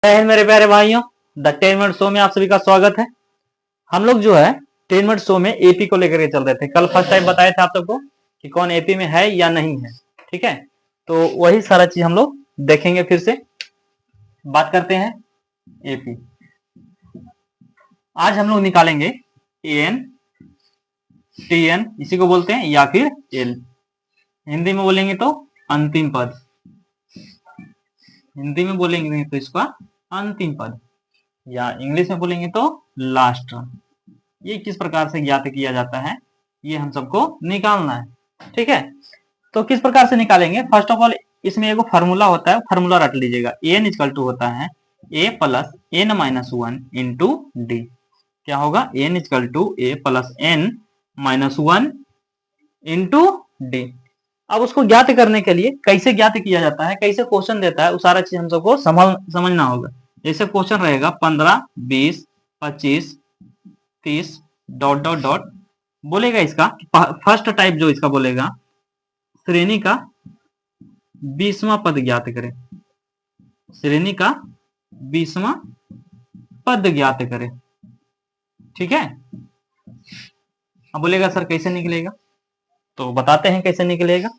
जय हिंद मेरे प्यारे भाइयों, द 10 मिनट शो में आप सभी का स्वागत है। हम लोग जो है 10 मिनट शो में एपी को लेकर के चल रहे थे। कल फर्स्ट टाइम बताए थे आप सबको कि कौन एपी में है या नहीं है, ठीक है। तो वही सारा चीज हम लोग देखेंगे, फिर से बात करते हैं एपी। आज हम लोग निकालेंगे एन, टीएन इसी को बोलते हैं, या फिर एल। हिंदी में बोलेंगे तो अंतिम पद, हिंदी में बोलेंगे तो इसका अंतिम पद, या इंग्लिश में बोलेंगे तो लास्ट टर्म। ये किस प्रकार से ज्ञात किया जाता है, ये हम सबको निकालना है, ठीक है। तो किस प्रकार से निकालेंगे, फर्स्ट ऑफ ऑल इसमें एक फार्मूला होता है, फार्मूला रट लीजिएगा। एन इक्वल टू होता है A plus N minus one into D. क्या होगा, N equal to A plus N minus one into D. अब उसको ज्ञात करने के लिए कैसे ज्ञात किया जाता है, कैसे क्वेश्चन देता है, वो सारा चीज हम सबको समझना होगा। जैसे क्वेश्चन रहेगा 15, 20, 25, 30 डॉट डॉट डॉट बोलेगा। इसका फर्स्ट टाइप जो इसका बोलेगा, श्रेणी का 20वां पद ज्ञात करें, श्रेणी का 20वां पद ज्ञात करें, ठीक है। अब बोलेगा सर कैसे निकलेगा, तो बताते हैं कैसे निकलेगा।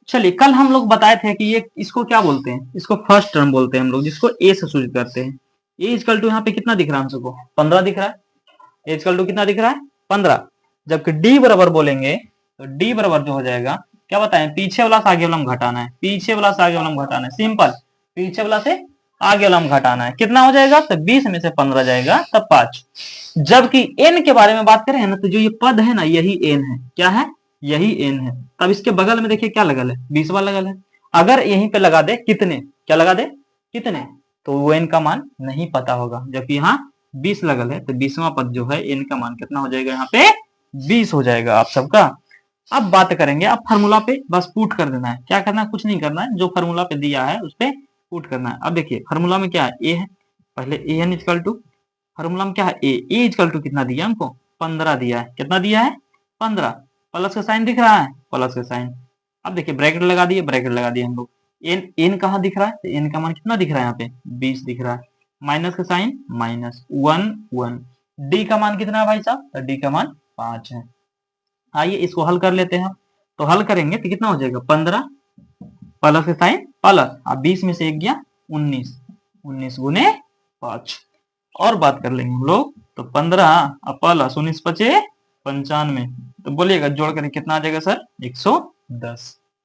चलिए, कल हम लोग बताए थे कि ये इसको क्या बोलते हैं, इसको फर्स्ट टर्म बोलते हैं हम लोग, जिसको ए से सूचित करते हैं। ए इक्वल टू यहाँ पे कितना दिख रहा है हम सबको, 15 दिख रहा है। ए इक्वल टू कितना दिख रहा है, 15। जबकि डी बराबर बोलेंगे तो डी बराबर जो हो जाएगा, क्या बताएं, पीछे वाला से आगे वाला में घटाना है, पीछे वाला से आगे वाला में घटाना है, सिंपल। पीछे वाला से आगे वाला में घटाना है, कितना हो जाएगा, तो 20 में से 15 जाएगा तब 5। जबकि एन के बारे में बात करें ना, तो जो ये पद है ना, यही एन है। क्या है, यही एन है। तब इसके बगल में देखिए क्या लगल है, 20वां लगल है। अगर यहीं पे लगा दे कितने, क्या लगा दे कितने, तो वो एन का मान नहीं पता होगा। जबकि यहाँ 20 लगल है, तो 20वां पद जो है एन का मान कितना हो जाएगा, यहाँ पे 20 हो जाएगा आप सबका। अब बात करेंगे, अब फार्मूला पे बस पुट कर देना है। क्या करना है, कुछ नहीं करना है, जो फार्मूला पे दिया है उस पे पुट करना है। अब देखिए फार्मूला में क्या है, ए है, पहले A N equal to, formula में क्या है, ए इक्वल टू कितना दिया हमको, 15 दिया है। कितना दिया है, 15। प्लस का साइन दिख रहा है, प्लस का साइन। अब देखिए ब्रैकेट लगा दिए, ब्रैकेट लगा दिए हम लोग। एन, एन कहाँ दिख रहा है, तो एन का मान कितना दिख रहा है, यहाँ पे 20 दिख रहा है। माइनस का साइन, माइनस 1 1। डी का मान कितना है भाई साहब, तो डी का मान 5 है। आइए इसको हल कर लेते हैं। तो हल करेंगे तो कितना हो जाएगा, 15 प्लस का साइन प्लस, अब 20 में से 1 गया 19, 19 गुने 5। और बात कर लेंगे हम लोग, तो 15 प्लस 19 पचे 95। तो बोलिएगा जोड़ कर कितना आ जाएगा सर, 110।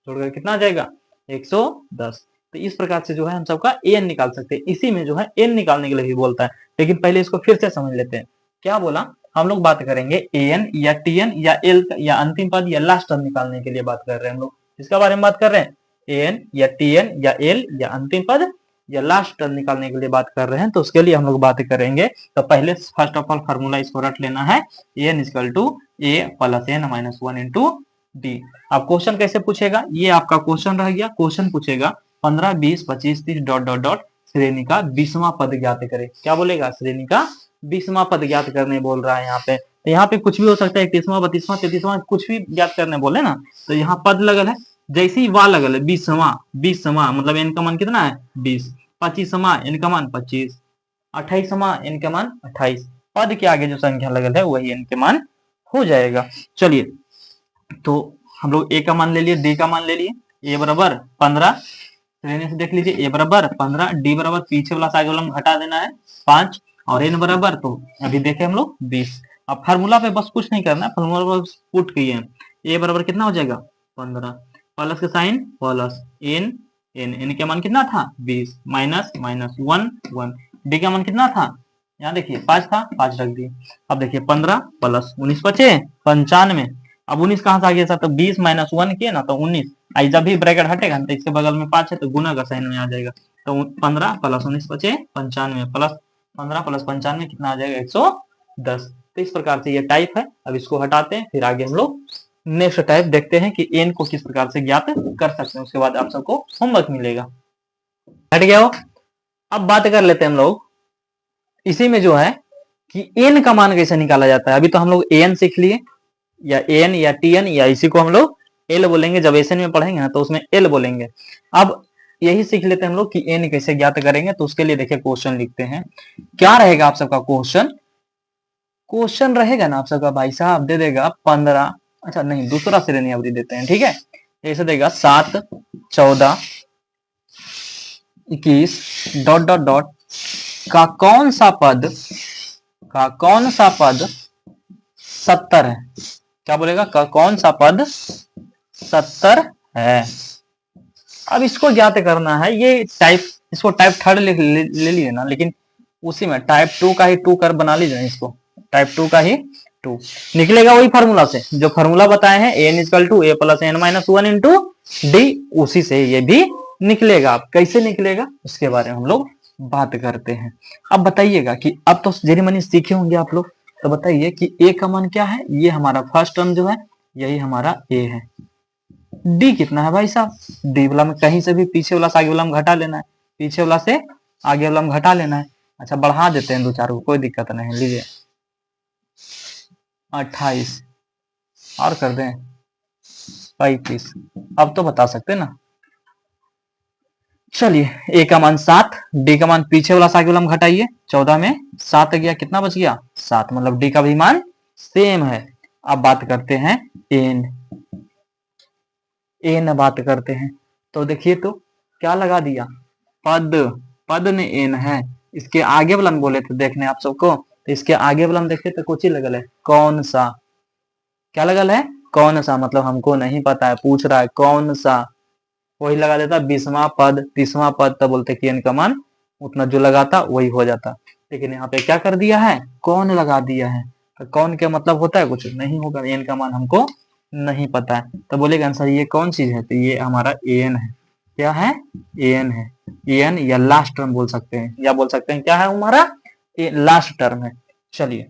जोड़कर कितना आ जाएगा, 110। तो इस प्रकार से जो है हम सबका एन निकाल सकते हैं। इसी में जो है एन निकालने के लिए भी बोलता है, लेकिन पहले इसको फिर से समझ लेते हैं। क्या बोला, हम लोग बात करेंगे एन या टीएन या एल या अंतिम पद या लास्ट टर्म निकालने के लिए बात कर रहे हैं हम लोग। इसके बारे में बात कर रहे हैं, एन या टीएन या एल या अंतिम पद या लास्ट टर्म निकालने के लिए बात कर रहे हैं। तो उसके लिए हम लोग बात करेंगे। तो पहले फर्स्ट ऑफ ऑल फार्मूला इसको रट लेना है, n equal to A plus N minus 1 into D. अब क्वेश्चन कैसे पूछेगा, ये आपका क्वेश्चन रह गया। क्वेश्चन पूछेगा 15, 20, 25, 30 डॉट डॉट डॉट श्रेणी का 20वां पद ज्ञात करे। क्या बोलेगा, श्रेणी का 20वां पद ज्ञात करने बोल रहा है यहाँ पे। तो यहाँ पे कुछ भी हो सकता है, 31वां, 32वां, 33वां, कुछ भी ज्ञात करने बोले ना। तो यहाँ पद लगल है, जैसे ही वा लगल है 20वां, 20वां मतलब एन का मान कितना है 20, 25वां एन का मान 25, 28वां एन का मान 28। पद के आगे जो संख्या लगल है वही एन के मान हो जाएगा। चलिए, तो हम लोग ए का मान ले लिए, डी का मान ले लिए। ए बराबर 15, श्रेणी से देख लीजिए, ए बराबर 15, डी बराबर पीछे वाला से आगे वाला में घटा देना है 5, और एन बराबर तो अभी देखे हम लोग 20। अब फार्मूला पे बस कुछ नहीं करना है, फार्मूला बस पुट किए। ए बराबर कितना हो जाएगा 15, प्लस का साइन प्लस एन, एन का मान कितना था 20, माइनस माइनस 1 1। डी का मान कितना था, यहाँ देखिए 5 था, 5 रख दिए। अब देखिए 15 प्लस 19 बचे 95। अब 19 कहां से आ गया सर, तो 20 माइनस 1 किए ना तो 19। आई जब भी ब्रैकेट हटेगा तो इसके बगल में 5 है, तो गुना का साइन में आ जाएगा। तो 15 प्लस 19 बचे 95, प्लस 15 प्लस 95 कितना आ जाएगा 110। तो इस प्रकार से ये टाइप है। अब इसको हटाते हैं, फिर आगे हम लोग नेक्स्ट टाइप देखते हैं कि एन को किस प्रकार से ज्ञात कर सकते हैं। उसके बाद आप सबको होमवर्क मिलेगा। हट गया हो। अब बात कर लेते हैं हम लोग इसी में जो है कि एन का मान कैसे निकाला जाता है। अभी तो हम लोग एन सीख लिए, या एन या टीएन, या इसी को हम लोग एल बोलेंगे। जब एसएन में पढ़ेंगे ना तो उसमें एल बोलेंगे। अब यही सीख लेते हैं हम लोग कि एन कैसे ज्ञात करेंगे। तो उसके लिए देखिए क्वेश्चन लिखते हैं। क्या रहेगा आप सबका क्वेश्चन? क्वेश्चन रहेगा ना आप सबका भाई साहब, दे देगा 15, अच्छा नहीं दूसरा श्रेणी अवधि देते हैं, ठीक है। ऐसे देगा 7, 14, 21 डॉट डॉट डॉट का कौन सा पद 70 है। क्या बोलेगा? का कौन सा पद 70 है। अब इसको ज्ञात करना है। ये टाइप, इसको टाइप थर्ड ले लिए ना, लेकिन उसी में टाइप 2 का ही 2 कर बना लीजिए इसको। टाइप 2 का ही 2 निकलेगा वही फार्मूला से जो फार्मूला बताए हैं, n equal to A plus N minus 1 into d, उसी से ये भी निकलेगा। अब कैसे निकलेगा उसके बारे में हम लोग बात करते हैं। अब बताइएगा कि अब तो जेरी मनी सीखे होंगे आप लोग, तो बताइए कि ए का मान क्या है। ये हमारा फर्स्ट टर्म जो है यही हमारा ए है। डी कितना है भाई साहब? डी वाला में कहीं से भी पीछे वाला से आगे वाला में घटा लेना है, पीछे वाला से आगे वाला में घटा लेना है। अच्छा बढ़ा देते हैं 2-4 को, कोई दिक्कत नहीं। लीजिए 28 और कर दें 35। अब तो बता सकते ना। चलिए ए का मान 7, डी का मान पीछे वाला से आगे वाला में घटाइए। 14 में 7 गया, कितना बच गया? 7, मतलब डी का भी मान सेम है। अब बात करते हैं एन, एन बात करते हैं। तो देखिए तो क्या लगा दिया, पद ने एन है। इसके आगे वाला में बोले थे देखने आप सबको, तो इसके आगे वाला में देखे तो कुछ ही लगल है, कौन सा। क्या लगल है? कौन सा, मतलब हमको नहीं पता है, पूछ रहा है कौन सा। वही लगा देता 20वां पद 30वां पद, तब बोलते कि एन का मान उतना जो लगाता वही हो जाता। लेकिन यहाँ पे क्या कर दिया है, कौन लगा दिया है। तो कौन क्या मतलब होता है? कुछ नहीं होगा, एन का मान हमको नहीं पता है। तो बोलेगा आंसर ये कौन चीज है, तो ये हमारा एन है। क्या है? एन है। एन या लास्ट टर्म बोल सकते हैं, या बोल सकते हैं क्या है हमारा, लास्ट टर्म है। चलिए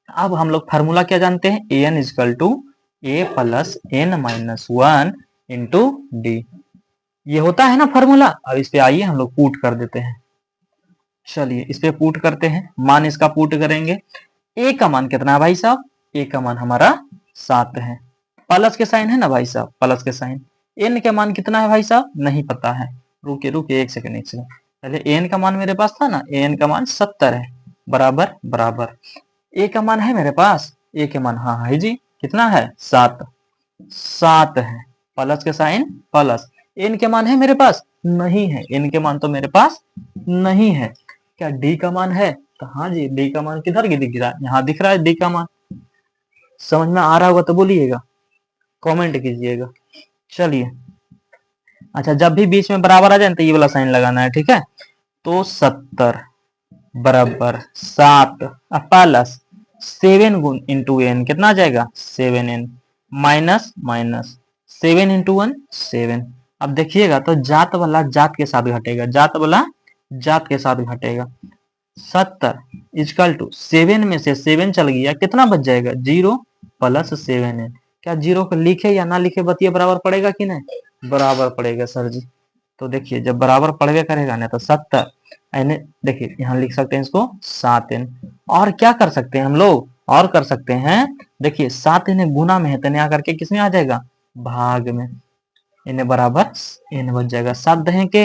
अब हम लोग फार्मूला क्या जानते हैं, n equal to A plus N minus 1 into d, ये होता है ना फार्मूला। अब इस पे आइए हम लोग पुट कर देते हैं। चलिए इस पे पुट करते हैं, मान इसका पुट करेंगे। ए का मान कितना है भाई साहब? ए का मान हमारा 7 है। प्लस के साइन है ना भाई साहब, प्लस के साइन। एन का मान कितना है भाई साहब? नहीं पता है। रुके रुके एक सेकंड पहले एन का मान मेरे पास था ना, एन का मान 70 है। बराबर बराबर ए का मान है मेरे पास, ए के मान हाँ है जी, कितना है? 7 है। प्लस के साइन प्लस। एन के मान है मेरे पास? नहीं है, एन के मान तो मेरे पास नहीं है। क्या डी का मान है? तो हाँ जी, डी का मान किधर दिख रहा है? यहाँ दिख रहा है डी का मान। समझ में आ रहा होगा तो बोलिएगा, कमेंट कीजिएगा। चलिए अच्छा, जब भी बीच में बराबर आ जाए तो ये वाला साइन लगाना है, ठीक है। तो 70 बराबर 7 प्लस 7 गुण इंटू एन, कितना आ जाएगा? 7n minus minus 7 into 1 7। अब देखिएगा तो जात वाला जात के साथ घटेगा, जात वाला जात के साथ घटेगा। 70 इजकल टू 7 में से 7 चल गया, कितना बच जाएगा? 0 प्लस 7n। क्या 0 को लिखे या ना लिखे बतिया बराबर पड़ेगा कि नहीं? बराबर पड़ेगा सर जी। तो देखिए जब बराबर पड़वे करेगा ना, तो 70 यानी देखिए यहाँ लिख सकते हैं इसको 7n। और क्या कर सकते हैं हम लोग, और कर सकते हैं, देखिए 7 इन्हें गुना में है तो आकर के किसमें आ जाएगा? भाग में। इन्हें बराबर n बच जाएगा। 7 दहे के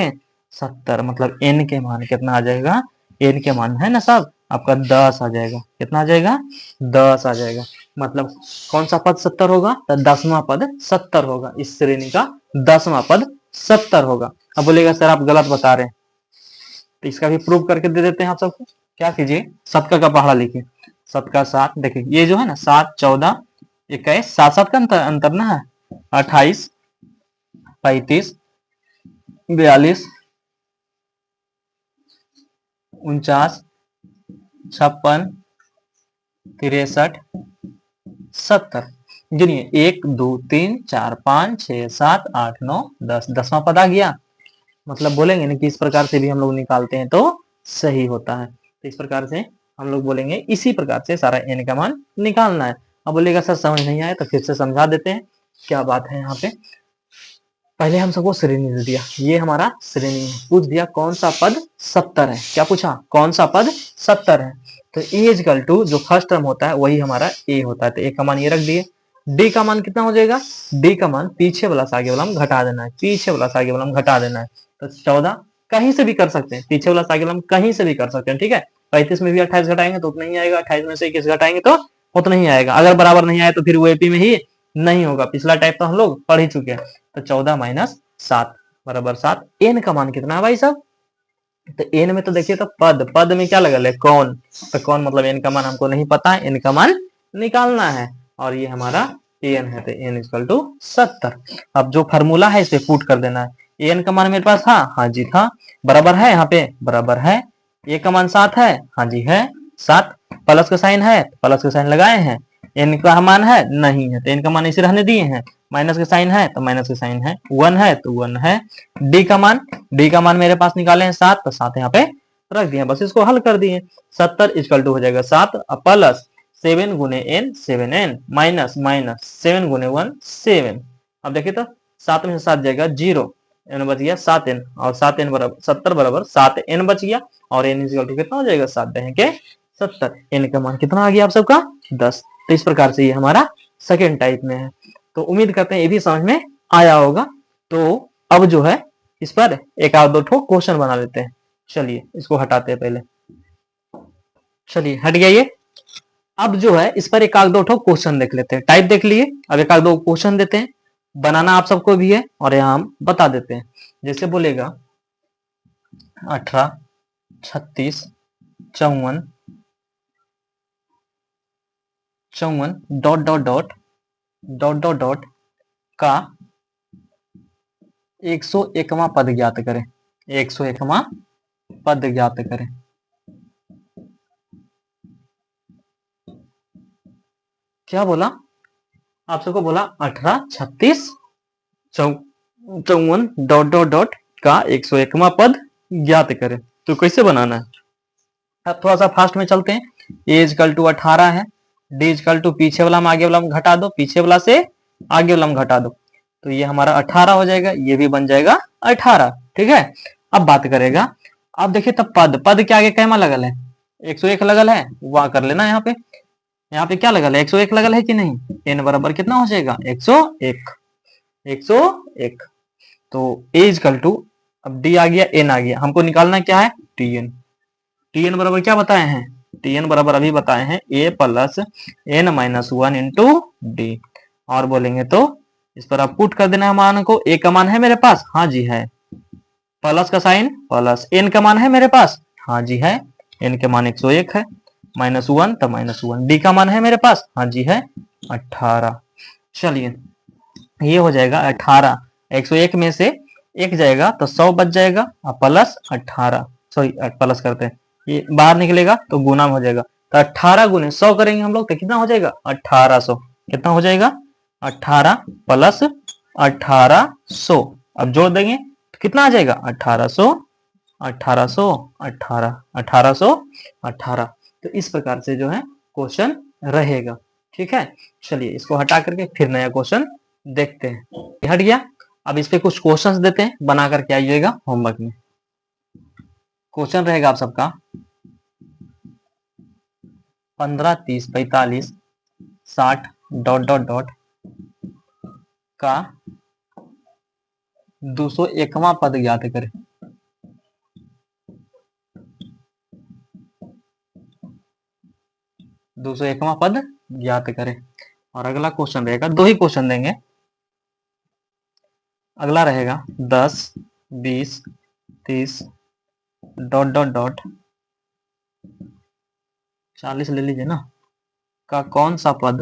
70, मतलब n के मान कितना आ जाएगा? n के मान है ना साहब आपका 10 आ जाएगा। कितना आ जाएगा? 10 आ जाएगा। मतलब कौन सा पद 70 होगा? तो 10वां पद 70 होगा। इस श्रेणी का 10वां पद 70 होगा। अब बोलेगा सर आप गलत बता रहे हैं, तो इसका भी प्रूव करके दे देते हैं आप सबको। क्या कीजिए, 7 का पहाड़ा लिखिए। 7 का 7, देखिए ये जो है ना 7 14 21, 7 का अंतर ना है। 28 35 42 49 56 63 70। गिनिए 1 2 3 4 5 6 7 8 9 10, 10वां पद आ गया। मतलब बोलेंगे ना कि इस प्रकार से भी हम लोग निकालते हैं तो सही होता है। तो इस प्रकार से हम लोग बोलेंगे, इसी प्रकार से सारा n का मान निकालना है। अब बोलेगा सर समझ नहीं आया, तो फिर से समझा देते हैं क्या बात है यहाँ पे। पहले हम सबको श्रेणी दे दिया, ये हमारा श्रेणी है। पूछ दिया कौन सा पद 70 है। क्या पूछा? कौन सा पद 70 है। तो ए इजकल टू जो फर्स्ट टर्म होता है वही हमारा ए होता है। तो ए का मान ये रख दिए। डी का मान कितना हो जाएगा? डी का मान पीछे वाला से आगे वाला हम घटा देना है, पीछे वाला से आगे वाला हम घटा देना है। तो 14 कहीं से भी कर सकते हैं, पीछे वाला साइकिल हम कहीं से भी कर सकते हैं, ठीक है। 35 में भी 28 घटाएंगे तो उतना ही आएगा, 28 में से 21 घटाएंगे तो उतना ही आएगा। अगर बराबर नहीं आए तो फिर वो एपी में ही नहीं होगा, पिछला टाइप तो हम लोग पढ़ ही चुके हैं। तो 14 माइनस 7 बराबर 7। एन का मान कितना है भाई साहब? तो एन में तो देखिए तो पद में क्या लगल है? कौन। तो कौन मतलब एन का मान हमको नहीं पता है, एन का मान निकालना है, और ये हमारा एन है, तो एन इक्वल टू 70। अब जो फार्मूला है इसे पुट कर देना है। एन का मान मेरे पास था, हाँ जी था, बराबर है, यहाँ पे बराबर है। ए का मान 7 है, हाँ जी है 7। प्लस का साइन है, प्लस का साइन लगाए हैं। एन का मान है, नहीं है, तो एन का मान इसे रहने दिए हैं। माइनस का साइन है तो माइनस का साइन है। 1 है तो 1 है। डी का मान मेरे पास निकाले हैं 7, तो 7 यहाँ पे रख दिए, बस इसको हल कर दिए। 70 इक्वल टू हो जाएगा 7 प्लस 7 गुने एन 7n माइनस माइनस 7 गुने 1 7। अब देखिए तो 7 में से 7 जाएगा 0, एन बच गया 7n, और 7n बराबर 70 बराबर 7n बच गया, और n इक्वल टू कितना हो जाएगा? 7 के 70। एन का मान कितना आ गया आप सबका? 10। तो इस प्रकार से ये हमारा सेकेंड टाइप में है। तो उम्मीद करते हैं ये भी समझ में आया होगा। तो अब जो है इस पर एक आध दो ठो क्वेश्चन बना लेते हैं। चलिए इसको हटाते हैं पहले, चलिए हट गया ये। अब जो है इस पर एक आध दो ठो क्वेश्चन देख लेते हैं। टाइप देख लिए, अब एक आध दो क्वेश्चन देते हैं, बनाना आप सबको भी है और यहाँ हम बता देते हैं। जैसे बोलेगा 18, 36, 54, 54 dot dot dot dot dot dot का 101वां पद ज्ञात करें। 101वां पद ज्ञात करें। क्या बोला आप सबको? बोला 18, 36, 54 डॉट डॉट डॉट का 101वां पद ज्ञात करें। तो कैसे बनाना है? अब थोड़ा सा फास्ट में चलते हैं। ए इक्वल टू 18 है, डी इक्वल टू पीछे वाला में आगे वाला में घटा दो, पीछे वाला से आगे वाला में घटा दो, तो ये हमारा 18 हो जाएगा, ये भी बन जाएगा 18, ठीक है। अब बात करेगा, अब देखिए तब पद के आगे कैमा लगल है? 101 लगल है, वहां कर लेना। यहाँ पे क्या लगल है? 101 लगल है कि नहीं? एन बराबर कितना हो जाएगा? 101, 101। तो ए इक्वल टू, अब डी आ गया, एन आ गया, हमको निकालना क्या है? टीएन। टीएन बराबर क्या बताए हैं? टीएन बराबर अभी बताए हैं A plus N minus 1 into D. और बोलेंगे तो इस पर आप पुट कर देना है मान को। ए का मान है मेरे पास, हाँ जी है, प्लस का साइन प्लस, एन का मान है मेरे पास, हाँ जी है, एन के मान 101 है, माइनस 1 तो माइनस 1। डी का मान है मेरे पास, हाँ जी है 18। चलिए ये हो जाएगा 18, 101 में से एक जाएगा तो 100 बच जाएगा, प्लस 18, सॉरी प्लस करते हैं, ये बाहर निकलेगा तो गुना में हो जाएगा। तो 18 गुने 100 करेंगे हम लोग तो कितना हो जाएगा? 1800। कितना हो जाएगा? 18 प्लस 1800। अब जोड़ देंगे तो कितना आ जाएगा? 1800, 1800, 18, 1818। तो इस प्रकार से जो है क्वेश्चन रहेगा, ठीक है। चलिए इसको हटा करके फिर नया क्वेश्चन देखते हैं। हट गया। अब इस पे कुछ क्वेश्चंस देते हैं, बना करके आइएगा होमवर्क में। क्वेश्चन रहेगा आप सबका 15, 30, 45, 60 डॉट डॉट डॉट का 201वां पद ज्ञात करें। 201वां पद ज्ञात करें। और अगला क्वेश्चन रहेगा, दो ही क्वेश्चन देंगे। अगला रहेगा 10, 20, 30 डॉट डॉट डॉट 40 ले लीजिए ना, का कौन सा पद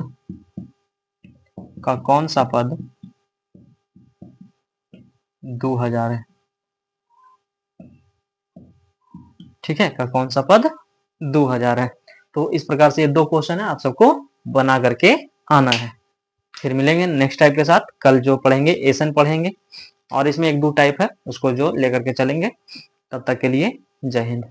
2000 है, ठीक है। का कौन सा पद 2000 है। तो इस प्रकार से ये दो क्वेश्चन है, आप सबको बना करके आना है। फिर मिलेंगे नेक्स्ट टाइप के साथ। कल जो पढ़ेंगे एसन पढ़ेंगे, और इसमें एक दो टाइप है उसको जो लेकर के चलेंगे। तब तक के लिए जय हिंद।